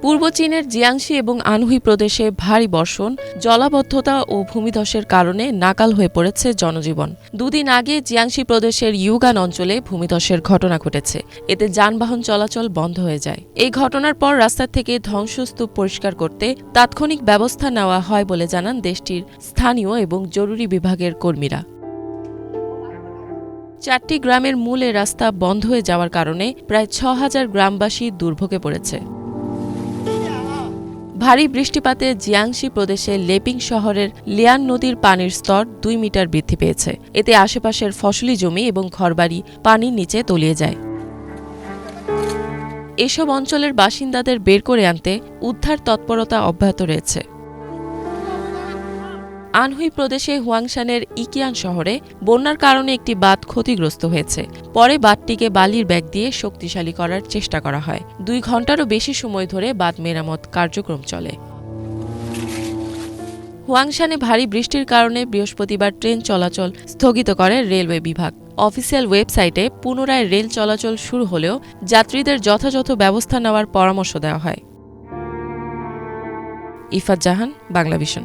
পূর্ব চীনের জিয়াংশি এবং আনহুই প্রদেশে ভারী বর্ষণ, জলাবদ্ধতা ও ভূমিধসের কারণে নাকাল হয়ে পড়েছে জনজীবন। দুদিন আগে জিয়াংশি প্রদেশের ইউগান অঞ্চলে ভূমিধসের ঘটনা ঘটেছে। এতে যানবাহন চলাচল বন্ধ হয়ে যায়। এই ঘটনার পর রাস্তা থেকে ধ্বংসস্তূপ পরিষ্কার করতে তাৎক্ষণিক ব্যবস্থা নেওয়া হয় বলে জানান দেশটির স্থানীয় এবং জরুরি বিভাগের কর্মীরা। 4টি গ্রামের মূল এ রাস্তা বন্ধ হয়ে যাওয়ার কারণে প্রায় 6,000 গ্রামবাসী দুর্ভোগে পড়েছে। ভারী বৃষ্টিপাতে জিয়াংশি প্রদেশে লেপিং শহরের লিয়ান নদীর পানির স্তর 2 মিটার বৃদ্ধি পেয়েছে। এতে আশেপাশের ফসলি জমি এবং ঘরবাড়ি পানির নিচে তলিয়ে যায়। এসব অঞ্চলের বাসিন্দাদের বের করে আনতে উদ্ধার তৎপরতা অব্যাহত রয়েছে। আনহুই প্রদেশে হুয়াংশানের ইকিয়ান শহরে বন্যার কারণে একটি বাঁধ ক্ষতিগ্রস্ত হয়েছে। পরে বাঁধটিকে বালির ব্যাগ দিয়ে শক্তিশালী করার চেষ্টা করা হয়। 2 ঘণ্টারও বেশি সময় ধরে বাঁধ মেরামত কার্যক্রম চলে। হুয়াংশানে ভারী বৃষ্টির কারণে বৃহস্পতিবার ট্রেন চলাচল স্থগিত করে রেলওয়ে বিভাগ। অফিসিয়াল ওয়েবসাইটে পুনরায় রেল চলাচল শুরু হলেও যাত্রীদের যথাযথ ব্যবস্থা নেওয়ার পরামর্শ দেওয়া হয়। ইফাত জাহান, বাংলাভিশন।